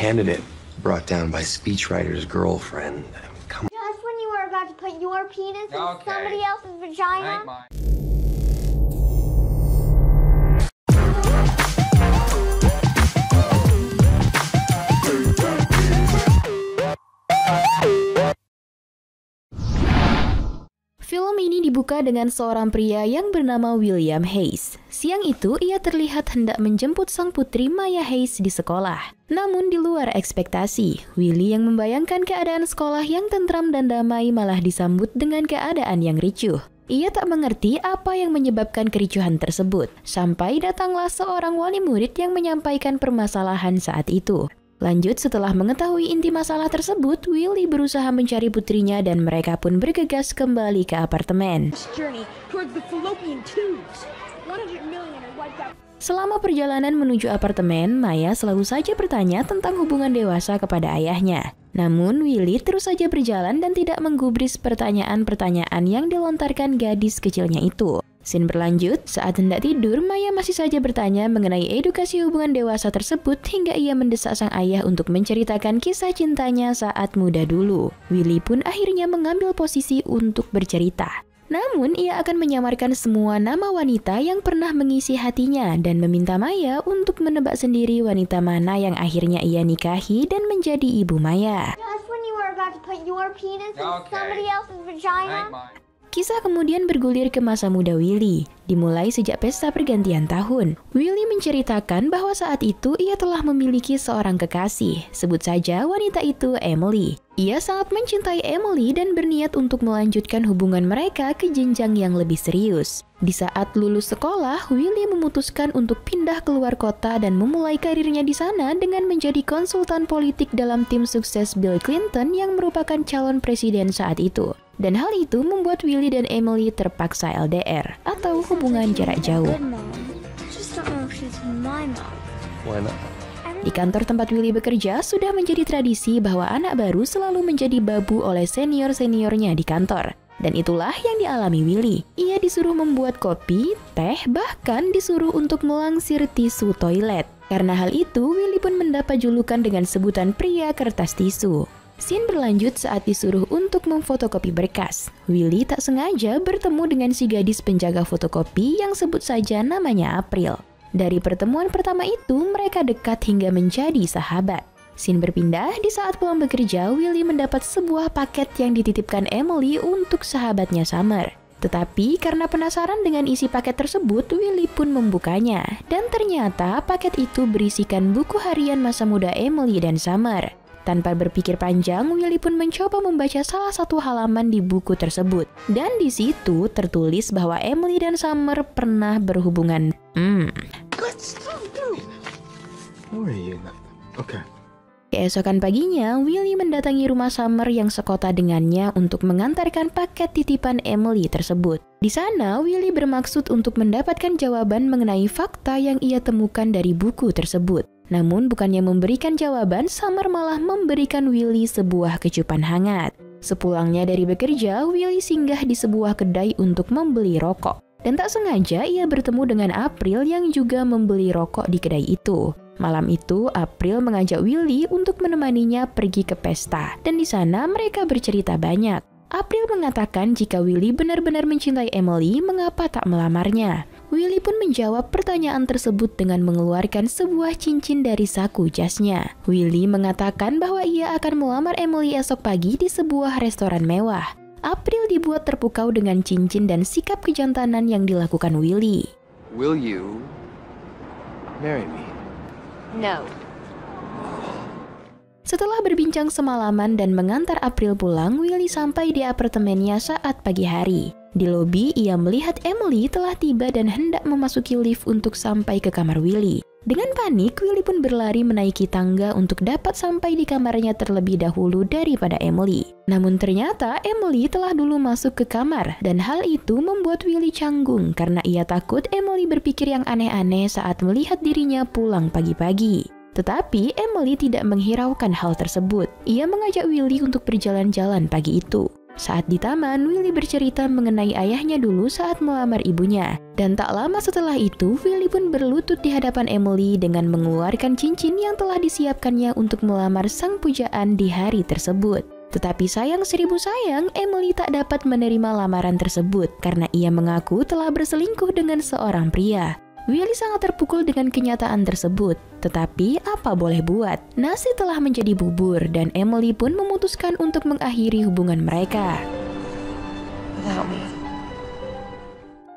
candidate brought down by speechwriter's girlfriend. Come on. Just when you were about to put your penis in somebody else's vagina. Film ini dibuka dengan seorang pria yang bernama William Hayes. Siang itu, ia terlihat hendak menjemput sang putri Maya Hayes di sekolah. Namun di luar ekspektasi, Willy yang membayangkan keadaan sekolah yang tentram dan damai malah disambut dengan keadaan yang ricuh. Ia tak mengerti apa yang menyebabkan kericuhan tersebut, sampai datanglah seorang wali murid yang menyampaikan permasalahan saat itu. Lanjut, setelah mengetahui inti masalah tersebut, Willy berusaha mencari putrinya dan mereka pun bergegas kembali ke apartemen. Selama perjalanan menuju apartemen, Maya selalu saja bertanya tentang hubungan dewasa kepada ayahnya. Namun, Willy terus saja berjalan dan tidak menggubris pertanyaan-pertanyaan yang dilontarkan gadis kecilnya itu. Scene berlanjut, saat hendak tidur, Maya masih saja bertanya mengenai edukasi hubungan dewasa tersebut hingga ia mendesak sang ayah untuk menceritakan kisah cintanya saat muda dulu. Willy pun akhirnya mengambil posisi untuk bercerita. Namun, ia akan menyamarkan semua nama wanita yang pernah mengisi hatinya dan meminta Maya untuk menebak sendiri wanita mana yang akhirnya ia nikahi dan menjadi ibu Maya. Just when you were about to put your penis in somebody else's vagina. Kisah kemudian bergulir ke masa muda Willy, dimulai sejak pesta pergantian tahun. Willy menceritakan bahwa saat itu ia telah memiliki seorang kekasih, sebut saja wanita itu Emily. Ia sangat mencintai Emily dan berniat untuk melanjutkan hubungan mereka ke jenjang yang lebih serius. Di saat lulus sekolah, Willy memutuskan untuk pindah keluar kota dan memulai karirnya di sana dengan menjadi konsultan politik dalam tim sukses Bill Clinton yang merupakan calon presiden saat itu. Dan hal itu membuat Willy dan Emily terpaksa LDR atau hubungan jarak jauh. Di kantor tempat Willy bekerja, sudah menjadi tradisi bahwa anak baru selalu menjadi babu oleh senior-seniornya di kantor. Dan itulah yang dialami Willy. Ia disuruh membuat kopi, teh, bahkan disuruh untuk melangsir tisu toilet. Karena hal itu, Willy pun mendapat julukan dengan sebutan pria kertas tisu. Scene berlanjut saat disuruh untuk memfotokopi berkas. Willy tak sengaja bertemu dengan si gadis penjaga fotokopi yang sebut saja namanya April. Dari pertemuan pertama itu, mereka dekat hingga menjadi sahabat. Scene berpindah di saat pulang bekerja, Willy mendapat sebuah paket yang dititipkan Emily untuk sahabatnya Summer. Tetapi karena penasaran dengan isi paket tersebut, Willy pun membukanya. Dan ternyata paket itu berisikan buku harian masa muda Emily dan Summer. Tanpa berpikir panjang, Willy pun mencoba membaca salah satu halaman di buku tersebut. Dan di situ tertulis bahwa Emily dan Summer pernah berhubungan. Keesokan paginya, Willy mendatangi rumah Summer yang sekota dengannya untuk mengantarkan paket titipan Emily tersebut. Di sana, Willy bermaksud untuk mendapatkan jawaban mengenai fakta yang ia temukan dari buku tersebut. Namun bukannya memberikan jawaban, Summer malah memberikan Willy sebuah kecupan hangat. Sepulangnya dari bekerja, Willy singgah di sebuah kedai untuk membeli rokok. Dan tak sengaja ia bertemu dengan April yang juga membeli rokok di kedai itu. Malam itu, April mengajak Willy untuk menemaninya pergi ke pesta. Dan di sana mereka bercerita banyak. April mengatakan jika Willy benar-benar mencintai Emily, mengapa tak melamarnya? Willy pun menjawab pertanyaan tersebut dengan mengeluarkan sebuah cincin dari saku jasnya. Willy mengatakan bahwa ia akan melamar Emily esok pagi di sebuah restoran mewah. April dibuat terpukau dengan cincin dan sikap kejantanan yang dilakukan Willy. Will you marry me? No. Setelah berbincang semalaman dan mengantar April pulang, Willy sampai di apartemennya saat pagi hari. Di lobi, ia melihat Emily telah tiba dan hendak memasuki lift untuk sampai ke kamar Willy. Dengan panik, Willy pun berlari menaiki tangga untuk dapat sampai di kamarnya terlebih dahulu daripada Emily. Namun ternyata Emily telah dulu masuk ke kamar dan hal itu membuat Willy canggung karena ia takut Emily berpikir yang aneh-aneh saat melihat dirinya pulang pagi-pagi. Tetapi Emily tidak menghiraukan hal tersebut. Ia mengajak Willy untuk berjalan-jalan pagi itu. Saat di taman, Willy bercerita mengenai ayahnya dulu saat melamar ibunya. Dan tak lama setelah itu, Willy pun berlutut di hadapan Emily dengan mengeluarkan cincin yang telah disiapkannya untuk melamar sang pujaan di hari tersebut. Tetapi sayang seribu sayang, Emily tak dapat menerima lamaran tersebut karena ia mengaku telah berselingkuh dengan seorang pria. Willy sangat terpukul dengan kenyataan tersebut, tetapi apa boleh buat, nasi telah menjadi bubur dan Emily pun memutuskan untuk mengakhiri hubungan mereka.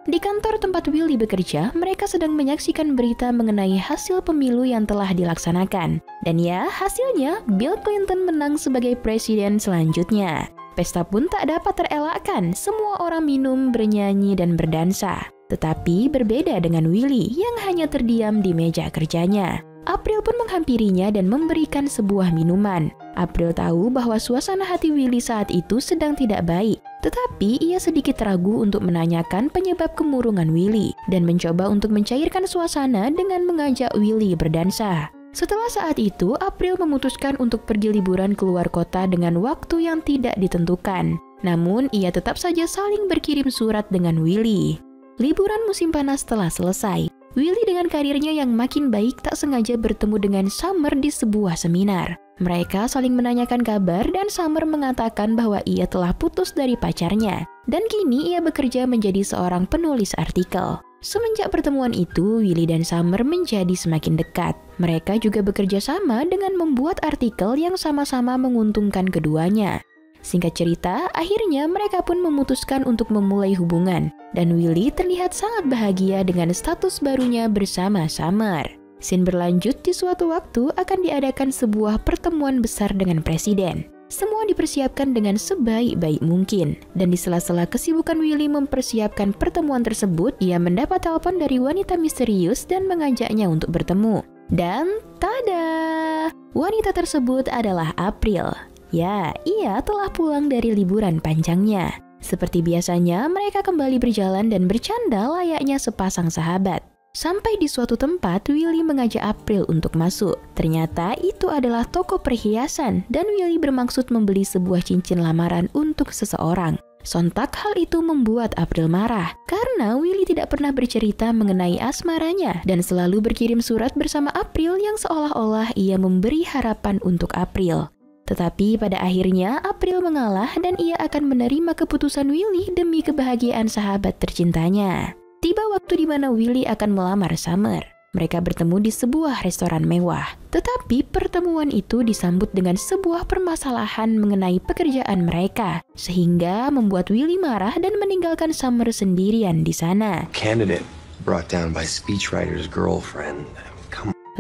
Di kantor tempat Willy bekerja, mereka sedang menyaksikan berita mengenai hasil pemilu yang telah dilaksanakan. Dan ya, hasilnya Bill Clinton menang sebagai presiden selanjutnya. Pesta pun tak dapat terelakkan, semua orang minum, bernyanyi, dan berdansa. Tetapi berbeda dengan Willy yang hanya terdiam di meja kerjanya. April pun menghampirinya dan memberikan sebuah minuman. April tahu bahwa suasana hati Willy saat itu sedang tidak baik. Tetapi ia sedikit ragu untuk menanyakan penyebab kemurungan Willy dan mencoba untuk mencairkan suasana dengan mengajak Willy berdansa. Setelah saat itu, April memutuskan untuk pergi liburan keluar kota dengan waktu yang tidak ditentukan. Namun, ia tetap saja saling berkirim surat dengan Willy. Liburan musim panas telah selesai. Willy dengan karirnya yang makin baik tak sengaja bertemu dengan Summer di sebuah seminar. Mereka saling menanyakan kabar dan Summer mengatakan bahwa ia telah putus dari pacarnya. Dan kini ia bekerja menjadi seorang penulis artikel. Semenjak pertemuan itu, Willy dan Summer menjadi semakin dekat. Mereka juga bekerja sama dengan membuat artikel yang sama-sama menguntungkan keduanya. Singkat cerita, akhirnya mereka pun memutuskan untuk memulai hubungan. Dan Willy terlihat sangat bahagia dengan status barunya bersama Summer. Scene berlanjut di suatu waktu akan diadakan sebuah pertemuan besar dengan presiden. Semua dipersiapkan dengan sebaik-baik mungkin. Dan di sela-sela kesibukan Willy mempersiapkan pertemuan tersebut, ia mendapat telepon dari wanita misterius dan mengajaknya untuk bertemu. Dan tada! Wanita tersebut adalah April. Ya, ia telah pulang dari liburan panjangnya. Seperti biasanya, mereka kembali berjalan dan bercanda layaknya sepasang sahabat. Sampai di suatu tempat, Willy mengajak April untuk masuk. Ternyata itu adalah toko perhiasan dan Willy bermaksud membeli sebuah cincin lamaran untuk seseorang. Sontak hal itu membuat April marah karena Willy tidak pernah bercerita mengenai asmaranya dan selalu berkirim surat bersama April yang seolah-olah ia memberi harapan untuk April. Tetapi pada akhirnya April mengalah dan ia akan menerima keputusan Willy demi kebahagiaan sahabat tercintanya. Tiba waktu di mana Willy akan melamar Summer. Mereka bertemu di sebuah restoran mewah. Tetapi pertemuan itu disambut dengan sebuah permasalahan mengenai pekerjaan mereka, sehingga membuat Willy marah dan meninggalkan Summer sendirian di sana. Candidate brought down by speechwriter's girlfriend.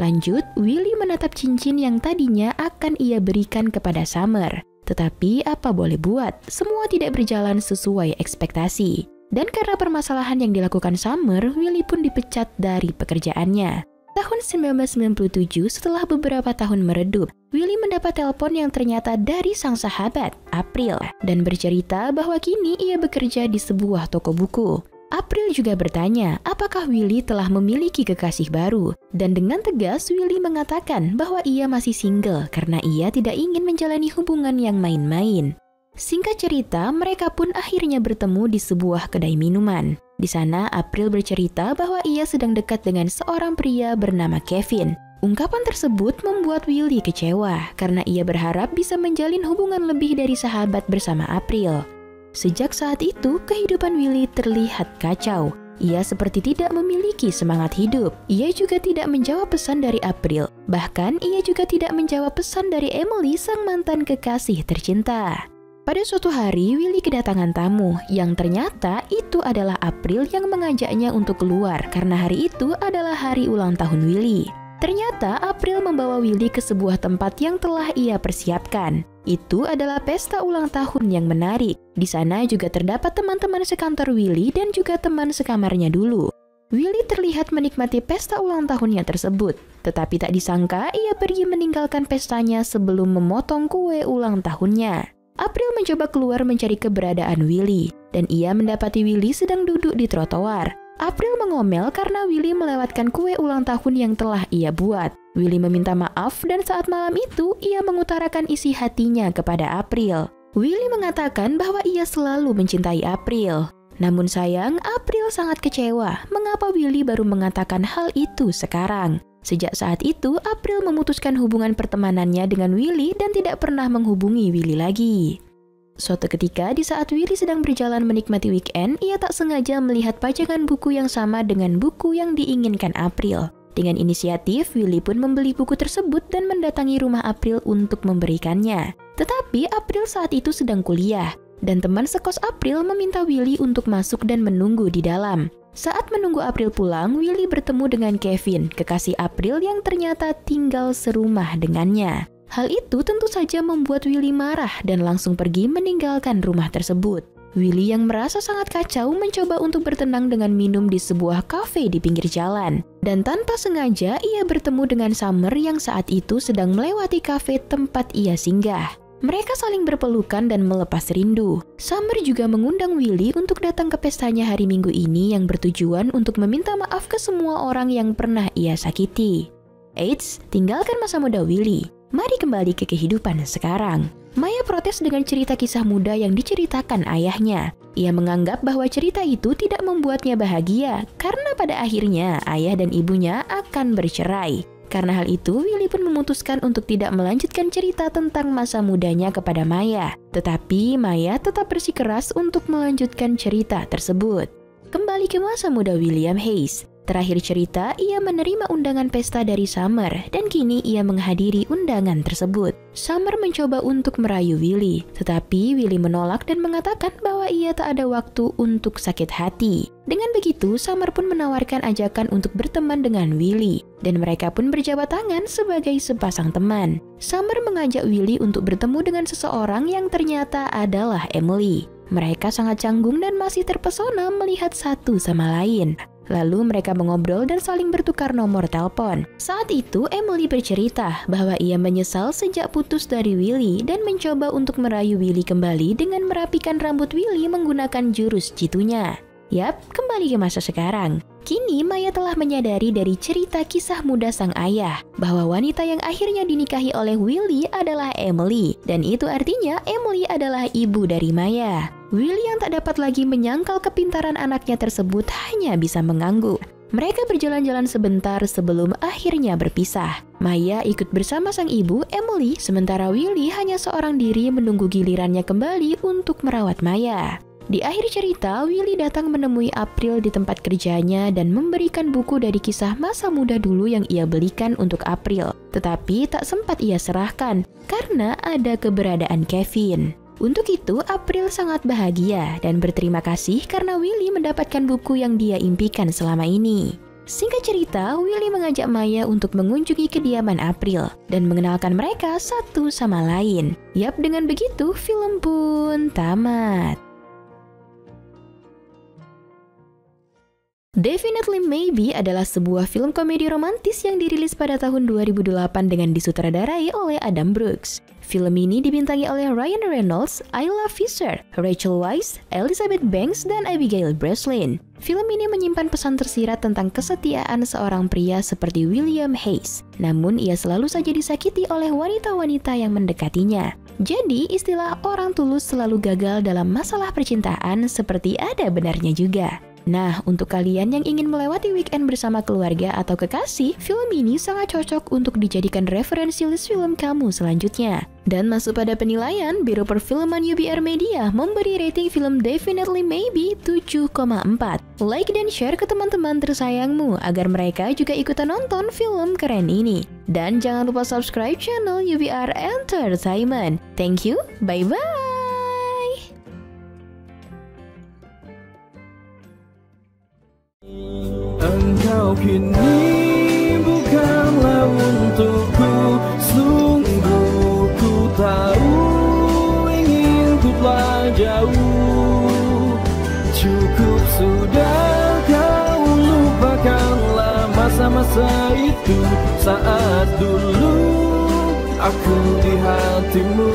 Lanjut, Willy menatap cincin yang tadinya akan ia berikan kepada Summer. Tetapi apa boleh buat, semua tidak berjalan sesuai ekspektasi. Dan karena permasalahan yang dilakukan Summer, Willy pun dipecat dari pekerjaannya. Tahun 1997, setelah beberapa tahun meredup, Willy mendapat telepon yang ternyata dari sang sahabat, April, dan bercerita bahwa kini ia bekerja di sebuah toko buku. April juga bertanya apakah Willy telah memiliki kekasih baru, dan dengan tegas Willy mengatakan bahwa ia masih single karena ia tidak ingin menjalani hubungan yang main-main. Singkat cerita, mereka pun akhirnya bertemu di sebuah kedai minuman. Di sana, April bercerita bahwa ia sedang dekat dengan seorang pria bernama Kevin. Ungkapan tersebut membuat Willy kecewa karena ia berharap bisa menjalin hubungan lebih dari sahabat bersama April. Sejak saat itu, kehidupan Willy terlihat kacau. Ia seperti tidak memiliki semangat hidup. Ia juga tidak menjawab pesan dari April. Bahkan, ia juga tidak menjawab pesan dari Emily, sang mantan kekasih tercinta. Pada suatu hari, Willy kedatangan tamu, yang ternyata itu adalah April yang mengajaknya untuk keluar karena hari itu adalah hari ulang tahun Willy. Ternyata April membawa Willy ke sebuah tempat yang telah ia persiapkan. Itu adalah pesta ulang tahun yang menarik. Di sana juga terdapat teman-teman sekantor Willy dan juga teman sekamarnya dulu. Willy terlihat menikmati pesta ulang tahunnya tersebut. Tetapi tak disangka ia pergi meninggalkan pestanya sebelum memotong kue ulang tahunnya. April mencoba keluar mencari keberadaan Willy. Dan ia mendapati Willy sedang duduk di trotoar. April mengomel karena Willy melewatkan kue ulang tahun yang telah ia buat. Willy meminta maaf dan saat malam itu ia mengutarakan isi hatinya kepada April. Willy mengatakan bahwa ia selalu mencintai April. Namun sayang, April sangat kecewa mengapa Willy baru mengatakan hal itu sekarang. Sejak saat itu, April memutuskan hubungan pertemanannya dengan Willy dan tidak pernah menghubungi Willy lagi. Suatu ketika, di saat Willy sedang berjalan menikmati weekend, ia tak sengaja melihat pajangan buku yang sama dengan buku yang diinginkan April. Dengan inisiatif, Willy pun membeli buku tersebut dan mendatangi rumah April untuk memberikannya. Tetapi April saat itu sedang kuliah, dan teman sekos April meminta Willy untuk masuk dan menunggu di dalam. Saat menunggu April pulang, Willy bertemu dengan Kevin, kekasih April yang ternyata tinggal serumah dengannya. Hal itu tentu saja membuat Willy marah dan langsung pergi meninggalkan rumah tersebut. Willy yang merasa sangat kacau mencoba untuk bertenang dengan minum di sebuah kafe di pinggir jalan. Dan tanpa sengaja ia bertemu dengan Summer yang saat itu sedang melewati kafe tempat ia singgah. Mereka saling berpelukan dan melepas rindu. Summer juga mengundang Willy untuk datang ke pestanya hari Minggu ini yang bertujuan untuk meminta maaf ke semua orang yang pernah ia sakiti. Eits, tinggalkan masa muda Willy. Mari kembali ke kehidupan sekarang. Maya protes dengan cerita kisah muda yang diceritakan ayahnya. Ia menganggap bahwa cerita itu tidak membuatnya bahagia karena pada akhirnya ayah dan ibunya akan bercerai. Karena hal itu, Willy pun memutuskan untuk tidak melanjutkan cerita tentang masa mudanya kepada Maya. Tetapi Maya tetap bersikeras untuk melanjutkan cerita tersebut. Kembali ke masa muda William Hayes. Terakhir cerita, ia menerima undangan pesta dari Summer dan kini ia menghadiri undangan tersebut. Summer mencoba untuk merayu Willy, tetapi Willy menolak dan mengatakan bahwa ia tak ada waktu untuk sakit hati. Dengan begitu, Summer pun menawarkan ajakan untuk berteman dengan Willy dan mereka pun berjabat tangan sebagai sepasang teman. Summer mengajak Willy untuk bertemu dengan seseorang yang ternyata adalah Emily. Mereka sangat canggung dan masih terpesona melihat satu sama lain. Lalu mereka mengobrol dan saling bertukar nomor telepon. Saat itu Emily bercerita bahwa ia menyesal sejak putus dari Willy dan mencoba untuk merayu Willy kembali dengan merapikan rambut Willy menggunakan jurus jitunya. Yap, kembali ke masa sekarang. Kini Maya telah menyadari dari cerita kisah muda sang ayah bahwa wanita yang akhirnya dinikahi oleh Willy adalah Emily, dan itu artinya Emily adalah ibu dari Maya. Willy yang tak dapat lagi menyangkal kepintaran anaknya tersebut hanya bisa mengangguk. Mereka berjalan-jalan sebentar sebelum akhirnya berpisah. Maya ikut bersama sang ibu, Emily, sementara Willy hanya seorang diri menunggu gilirannya kembali untuk merawat Maya. Di akhir cerita, Willy datang menemui April di tempat kerjanya dan memberikan buku dari kisah masa muda dulu yang ia belikan untuk April. Tetapi tak sempat ia serahkan karena ada keberadaan Kevin. Untuk itu, April sangat bahagia dan berterima kasih karena Willy mendapatkan buku yang dia impikan selama ini. Singkat cerita, Willy mengajak Maya untuk mengunjungi kediaman April dan mengenalkan mereka satu sama lain. Yap, dengan begitu film pun tamat. Definitely Maybe adalah sebuah film komedi romantis yang dirilis pada tahun 2008 dengan disutradarai oleh Adam Brooks. Film ini dibintangi oleh Ryan Reynolds, Isla Fisher, Rachel Weisz, Elizabeth Banks, dan Abigail Breslin. Film ini menyimpan pesan tersirat tentang kesetiaan seorang pria seperti William Hayes. Namun ia selalu saja disakiti oleh wanita-wanita yang mendekatinya. Jadi istilah orang tulus selalu gagal dalam masalah percintaan seperti ada benarnya juga. Nah, untuk kalian yang ingin melewati weekend bersama keluarga atau kekasih, film ini sangat cocok untuk dijadikan referensi list film kamu selanjutnya. Dan masuk pada penilaian, Biro Perfilman UBR Media memberi rating film Definitely Maybe 7,4. Like dan share ke teman-teman tersayangmu agar mereka juga ikutan nonton film keren ini. Dan jangan lupa subscribe channel UBR Entertainment. Thank you, bye-bye! Engkau kini bukanlah untukku, sungguh ku tahu ingin ku telah jauh. Cukup sudah kau lupakanlah masa-masa itu, saat dulu aku di hatimu.